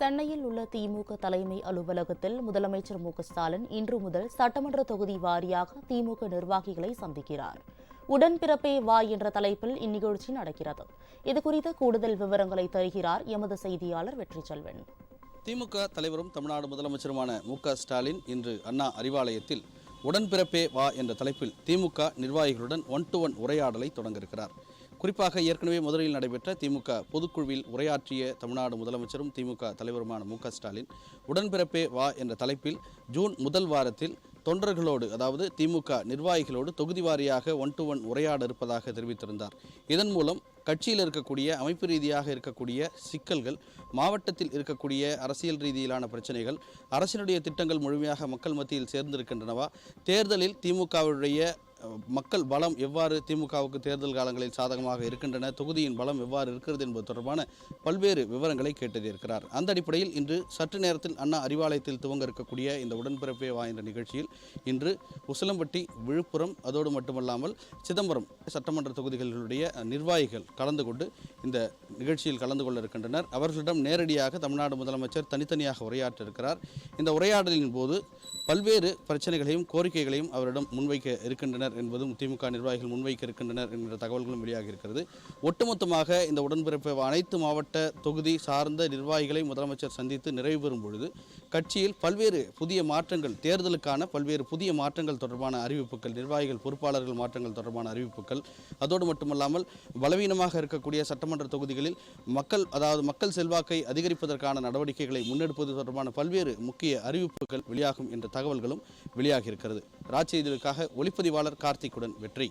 சென்னையில் உள்ள திமுக தலைமை அலுவலகத்தில் முதலமைச்சர் ஸ்டாலின் இன்று முதல் சட்டமன்ற தொகுதி வாரியாக திமுக நிர்வாகிகளை சந்திக்கிறார். உடன்பிறப்பே வா என்ற தலைப்பில் இந்நிகழ்ச்சி நடக்கிறது. இதுகுறித்த கூடுதல் விவரங்களை தருகிறார் எமது செய்தியாளர் வெற்றிச்செல்வன். திமுக தலைவரும் தமிழ்நாடு முதலமைச்சருமான ஸ்டாலின் இன்று அண்ணா அறிவாலயத்தில் உடன்பிறப்பே வா என்ற தலைப்பில் திமுக நிர்வாகிகளுடன் 1-to-1 உரையாடலை தொடங்க இருக்கிறார். குறிப்பாக ஏற்கனவே மதுரையில் நடைபெற்ற திமுக பொதுக்குழுவில் உரையாற்றிய தமிழ்நாடு முதலமைச்சரும் திமுக தலைவருமான ஸ்டாலின் உடன்பிறப்பே வா என்ற தலைப்பில் ஜூன் முதல் வாரத்தில் தொண்டர்களோடு, அதாவது திமுக நிர்வாகிகளோடு தொகுதி வாரியாக 1-to-1 உரையாட இருப்பதாக தெரிவித்திருந்தார். இதன் மூலம் கட்சியில் இருக்கக்கூடிய அமைப்பு ரீதியாக இருக்கக்கூடிய சிக்கல்கள், மாவட்டத்தில் இருக்கக்கூடிய அரசியல் ரீதியிலான பிரச்சனைகள், அரசினுடைய திட்டங்கள் முழுமையாக மக்கள் மத்தியில் சேர்ந்திருக்கின்றனவா, தேர்தலில் திமுகவுடைய மக்கள் பலம் எவ்வாறு திமுகவுக்கு தேர்தல் காலங்களில் சாதகமாக இருக்கின்றன, தொகுதியின் பலம் எவ்வாறு இருக்கிறது என்பது தொடர்பான பல்வேறு விவரங்களை கேட்டறியிருக்கிறார். அந்த அடிப்படையில் இன்று சற்று நேரத்தில் அண்ணா அறிவாலயத்தில் துவங்க இருக்கக்கூடிய இந்த உடன்பிறப்பே வா என்ற நிகழ்ச்சியில் இன்று உசிலம்பட்டி, விழுப்புரம், அதோடு மட்டுமல்லாமல் சிதம்பரம் சட்டமன்ற தொகுதிகளுடைய நிர்வாகிகள் கலந்து கொண்டு இந்த நிகழ்ச்சியில் கலந்து கொள்ள இருக்கின்றனர். அவர்களிடம் நேரடியாக தமிழ்நாடு முதலமைச்சர் தனித்தனியாக உரையாற்ற இருக்கிறார். இந்த உரையாடலின் போது பல்வேறு பிரச்சனைகளையும் கோரிக்கைகளையும் அவரிடம் முன்வைக்க இருக்கின்றனர் என்பதும் திமுக நிர்வாகிகள் முன்வைக்க இருக்கின்றனர் என்ற தகவல்களும் வெளியாகி இருக்கிறது. ஒட்டுமொத்தமாக இந்த உடன்பிறப்பு அனைத்து மாவட்ட தொகுதி சார்ந்த நிர்வாகிகளை முதலமைச்சர் சந்தித்து நிறைவு பெறும் பொழுது கட்சியில் பல்வேறு புதிய மாற்றங்கள், தேர்தலுக்கான பல்வேறு புதிய மாற்றங்கள் தொடர்பான அறிவிப்புகள், நிர்வாகிகள் பொறுப்பாளர்கள் மாற்றங்கள் தொடர்பான அறிவிப்புகள், அதோடு மட்டுமல்லாமல் பலவீனமாக இருக்கக்கூடிய சட்டமன்ற தொகுதிகளில் மக்கள் செல்வாக்கை அதிகரிப்பதற்கான நடவடிக்கைகளை முன்னெடுப்பது தொடர்பான பல்வேறு முக்கிய அறிவிப்புகள் வெளியாகும் என்ற தகவல்களும் வெளியாகி இருக்கிறது. ராஜ்செய்திகளுக்காக ஒளிப்பதிவாளர் கார்த்திக்குடன் வெற்றி.